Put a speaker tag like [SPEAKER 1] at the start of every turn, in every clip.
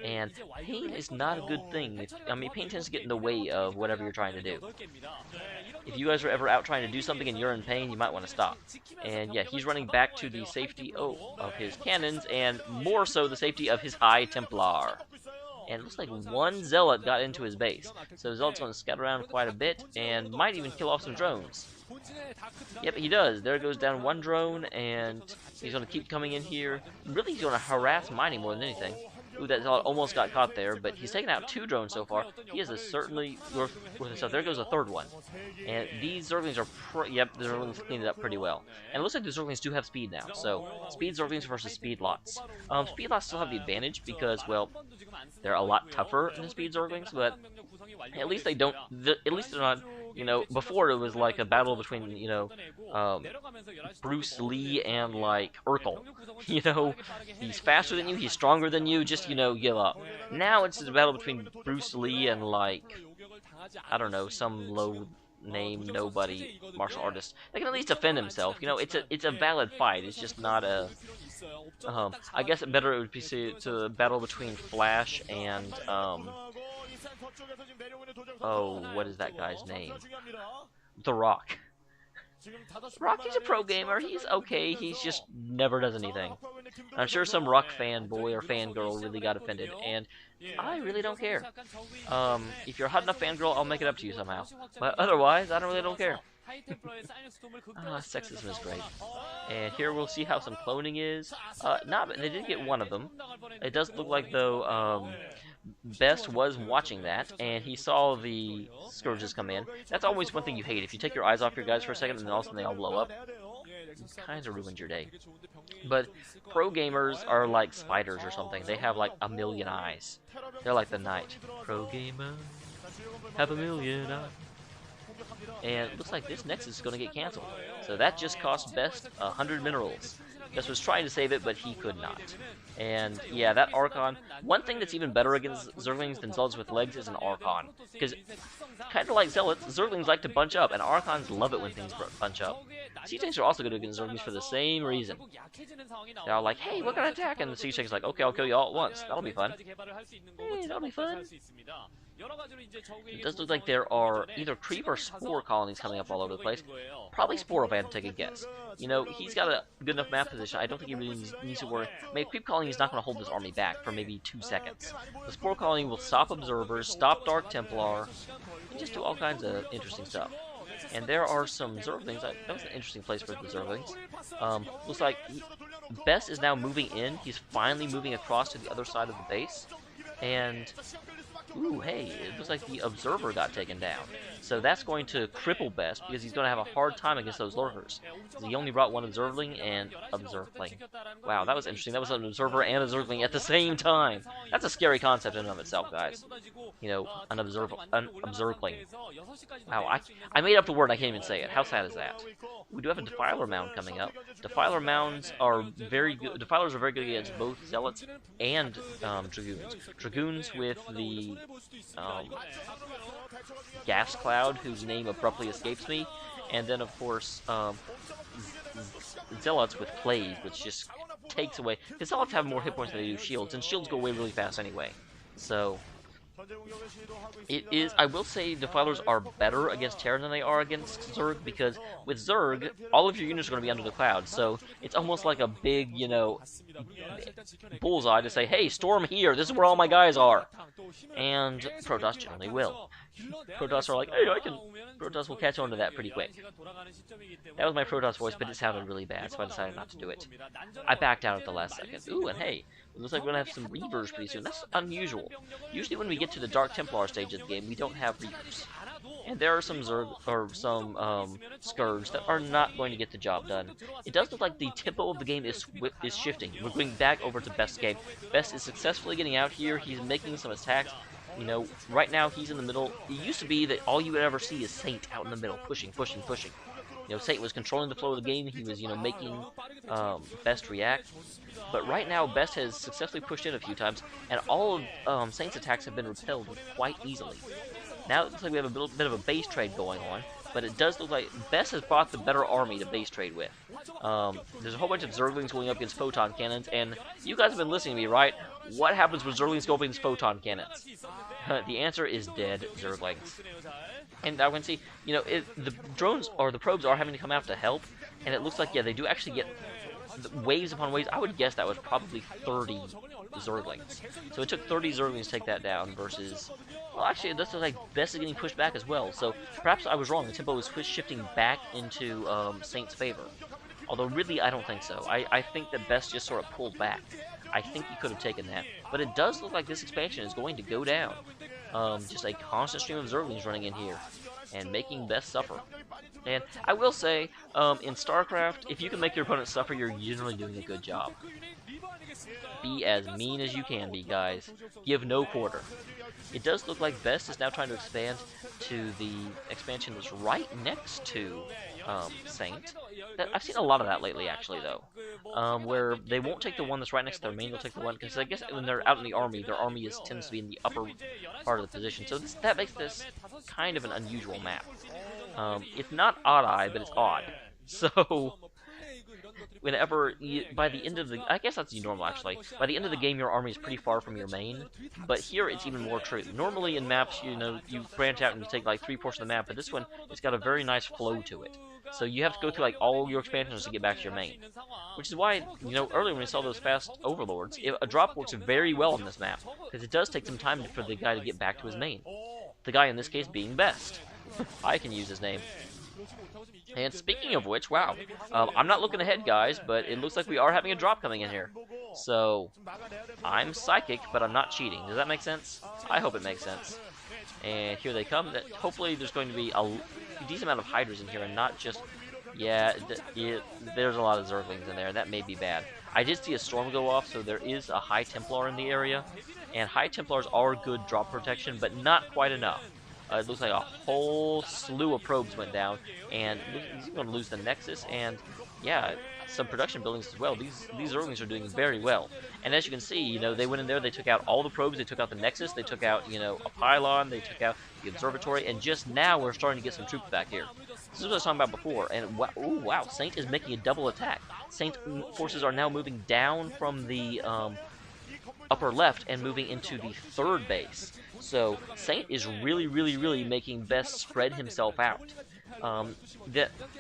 [SPEAKER 1] And pain is not a good thing. I mean, pain tends to get in the way of whatever you're trying to do. If you guys are ever out trying to do something and you're in pain, you might want to stop. And yeah, he's running back to the safety of his cannons, and more so the safety of his High Templar. And it looks like one Zealot got into his base. So Zealot's going to scout around quite a bit, and might even kill off some drones. Yep, he does. There goes down one drone, and he's going to keep coming in here. Really, he's going to harass mining more than anything. Ooh, that Zealot almost got caught there, but he's taken out 2 drones so far. He is certainly worth his stuff. There goes a 3rd one. And these Zerglings are, yep, the Zerglings cleaned it up pretty well. And it looks like the Zerglings do have speed now. So, speed Zerglings versus speed Lots. Speed Lots still have the advantage because, well, they're a lot tougher than speed Zerglings, but at least they don't, at least they're not, you know, before it was like a battle between, you know, Bruce Lee and, like, Urkel. You know, he's faster than you, he's stronger than you, just, you know, give up. Now it's a battle between Bruce Lee and, like, I don't know, some low-name, nobody martial artist. They can at least defend himself. You know, it's a valid fight. It's just not a... I guess it would be to a battle between Flash and, oh, what is that guy's name? The Rock. Rocky's a pro gamer. He's okay. He's just never does anything. I'm sure some Rock fanboy or fangirl really got offended, and I really don't care. If you're a hot enough fangirl, I'll make it up to you somehow. But otherwise, I don't care. Sexism is great. And here we'll see how some cloning is. They did get one of them. It does look like, though, Best was watching that, and he saw the Scourges come in. That's always one thing you hate. If you take your eyes off your guys for a second, and then all of a sudden they all blow up, it kind of ruins your day. But pro gamers are like spiders or something. They have like a million eyes. They're like the night. Pro gamer have a million eyes. And it looks like this Nexus is going to get cancelled. So that just cost Best 100 minerals. Best was trying to save it, but he could not. And yeah, that Archon, one thing that's even better against Zerglings than Zealots with legs is an Archon. Because, kind of like Zealots, Zerglings like to bunch up, and Archons love it when things bunch up. Siege Tanks are also good against Zerglings for the same reason. They're all like, hey, we're gonna attack, and the Siege Tank's like, okay, I'll kill you all at once. That'll be fun. Hey, that'll be fun. It does look like there are either creep or spore colonies coming up all over the place. Probably spore if I had to take a guess. You know, he's got a good enough map position. I don't think he really needs to worry. I mean, creep colony is not going to hold his army back for maybe 2 seconds. The spore colony will stop observers, stop Dark Templar, and just do all kinds of interesting stuff. And there are some Zerglings. That was an interesting place for the Zerglings. Looks like Best is now moving in. He's finally moving across to the other side of the base. And, ooh, hey, it looks like the Observer got taken down. So that's going to cripple Best, because he's going to have a hard time against those lurkers. He only brought one Observling and Observling. Wow, that was interesting. That was an Observer and a Zergling at the same time. That's a scary concept in and of itself, guys. You know, an Observling. Wow, I made up the word, I can't even say it. How sad is that? We do have a Defiler Mound coming up. Defiler Mounds are very good. Defilers are very good against both Zealots and Dragoons. Dragoons with the gas cloud, whose name abruptly escapes me, and then of course Zealots with Plague, which just takes away. Because Zealots have more hit points than they do shields, and shields go away really fast anyway. So it is. I will say Defilers are better against Terran than they are against Zerg, because with Zerg, all of your units are going to be under the cloud, so it's almost like a big, you know, bullseye to say, hey, storm here, this is where all my guys are. And Protoss generally will. Protoss are like, hey, Protoss will catch on to that pretty quick. That was my Protoss voice, but it sounded really bad, so I decided not to do it. I backed out at the last second. Ooh, and hey, it looks like we're going to have some Reavers pretty soon. That's unusual. Usually when we get to the Dark Templar stage of the game, we don't have Reavers. And there are some Zerg, or some Scourge that are not going to get the job done. It does look like the tempo of the game is shifting. We're going back over to Best's game. Best is successfully getting out here. He's making some attacks. You know, right now he's in the middle. It used to be that all you would ever see is Saint out in the middle, pushing. You know, Saint was controlling the flow of the game. He was, you know, making Best react. But right now, Best has successfully pushed in a few times, and all of Saint's attacks have been repelled quite easily. Now it looks like we have a bit of a base trade going on, but it does look like Best has brought the better army to base trade with. There's a whole bunch of Zerglings going up against photon cannons, and you guys have been listening to me, right? What happens when Zerglings go up against photon cannons? The answer is dead Zerglings. And now we can see, you know, the drones or the probes are having to come out to help, and it looks like, yeah, they do actually get waves upon waves. I would guess that was probably 30 Zerglings. So it took 30 Zerglings to take that down versus, well, actually, it does look like Best is getting pushed back as well. So perhaps I was wrong. The tempo was shifting back into Saint's favor. Although really, I don't think so. I think that Best just sort of pulled back. I think he could have taken that. But it does look like this expansion is going to go down. Just a constant stream of Zerglings running in here and making Best suffer. And I will say, in StarCraft, if you can make your opponent suffer, you're generally doing a good job. Be as mean as you can be, guys. Give no quarter. It does look like Best is now trying to expand to the expansion that's right next to Saint. I've seen a lot of that lately, actually, though. Where they won't take the one that's right next to their main, they'll take the one, because I guess when they're out in the army, their army tends to be in the upper part of the position. So that makes this kind of an unusual map. It's not odd-eye, but it's odd. So, whenever, by the end of the, I guess that's normal actually, by the end of the game your army is pretty far from your main, but here it's even more true. Normally in maps, you know, you branch out and you take like 3 portions of the map, but this one, it's got a very nice flow to it. So you have to go through like all your expansions to get back to your main. Which is why, you know, earlier when we saw those fast overlords, a drop works very well on this map, because it does take some time for the guy to get back to his main. The guy in this case being Best. I can use his name. And speaking of which, wow, I'm not looking ahead, guys, but it looks like we are having a drop coming in here. So, I'm psychic, but I'm not cheating. Does that make sense? I hope it makes sense. And here they come. Hopefully there's going to be a decent amount of Hydras in here and not just, yeah, there's a lot of Zerglings in there. That may be bad. I did see a storm go off, so there is a High Templar in the area. And High Templars are good drop protection, but not quite enough. It looks like a whole slew of probes went down, and he's going to lose the Nexus, and yeah, some production buildings as well. These Zerglings are doing very well. And as you can see, you know, they went in there, they took out all the probes, they took out the Nexus, they took out, you know, a pylon, they took out the observatory, and just now we're starting to get some troops back here. This is what I was talking about before, and wow, ooh, wow, Saint is making a double attack. Saint forces are now moving down from the upper left and moving into the third base. So Saint is really making Best spread himself out.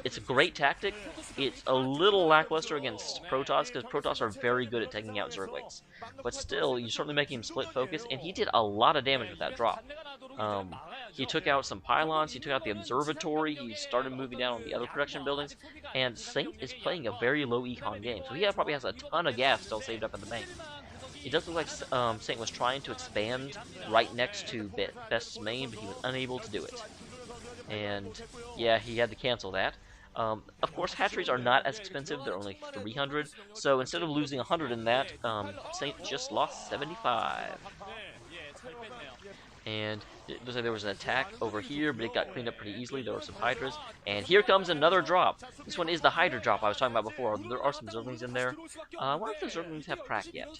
[SPEAKER 1] It's a great tactic. It's a little lackluster against Protoss, because Protoss are very good at taking out Zerglings. But still, you're certainly making him split focus, and he did a lot of damage with that drop. He took out some pylons, he took out the observatory, he started moving down on the other production buildings, and Saint is playing a very low econ game, so he probably has a ton of gas still saved up in the bank. It does look like Saint was trying to expand right next to Best's main, but he was unable to do it. And yeah, he had to cancel that. Of course, hatcheries are not as expensive, they're only 300, so instead of losing 100 in that, Saint just lost 75. And it looks like there was an attack over here, but it got cleaned up pretty easily. There were some Hydras. And here comes another drop. This one is the Hydra drop I was talking about before. There are some Zerglings in there. I wonder if the Zerglings have crack yet.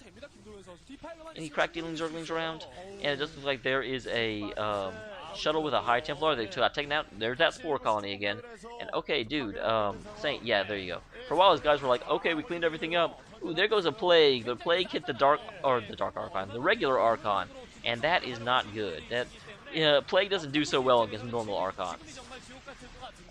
[SPEAKER 1] Any crack-dealing Zerglings around? And it does look like there is a shuttle with a High Templar. They got taken out. There's that Spore Colony again. And okay, dude, Saint, yeah, there you go. For a while, these guys were like, okay, we cleaned everything up. Ooh, there goes a Plague. The Plague hit the Dark Archon, the regular Archon. And that is not good. Plague doesn't do so well against normal Archons.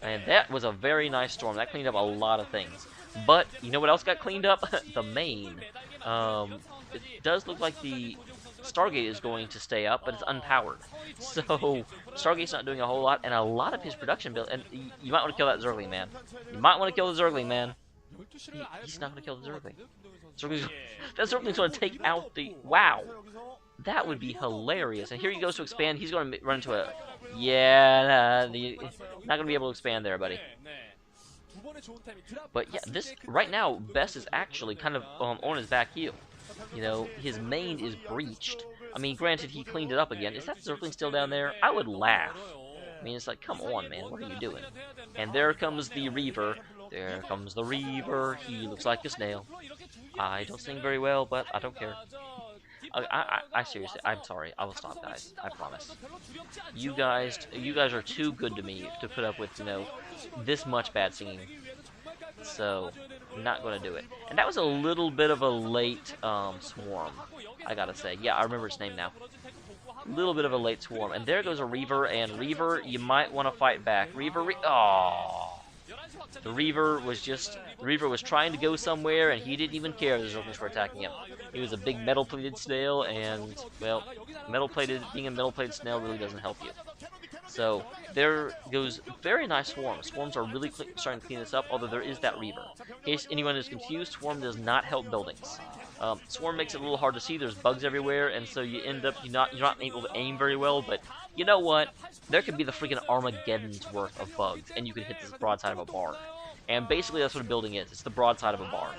[SPEAKER 1] And that was a very nice storm. That cleaned up a lot of things. But, you know what else got cleaned up? The main. It does look like the Stargate is going to stay up, but it's unpowered. So, Stargate's not doing a whole lot, and a lot of his production build... And you might want to kill that Zergling, man. You might want to kill the Zergling, man. He's not going to kill the Zergling. That Zergling's going to take out the... Wow. That would be hilarious. And here he goes to expand. He's going to run into a... Yeah, not going to be able to expand there, buddy. But yeah, this right now, Best is actually kind of on his back heel. You know, his main is breached. I mean, granted, he cleaned it up again. Is that Zergling still down there? I would laugh. I mean, it's like, come on, man. What are you doing? And there comes the Reaver. There comes the Reaver. He looks like a snail. I don't sing very well, but I don't care. I seriously, I'm sorry. I will stop, guys. I promise. You guys are too good to me to put up with, you know, this much bad singing. So, I'm not going to do it. And that was a little bit of a late swarm. I gotta say. Yeah, I remember its name now. A little bit of a late swarm. And there goes a Reaver, and Reaver, you might want to fight back. Oh. The Reaver was trying to go somewhere, and he didn't even care if the Zerglings were attacking him. He was a big metal-plated snail, and, well, being a metal-plated snail really doesn't help you. So, there goes very nice Swarm. Swarms are really starting to clean this up, although there is that Reaver. In case anyone is confused, Swarm does not help buildings. Swarm makes it a little hard to see. There's bugs everywhere, and so you end up you're not able to aim very well. But you know what? There could be the freaking Armageddon's worth of bugs, and you could hit this broadside of a bar. And basically, that's what a building is. It's the broadside of a bar.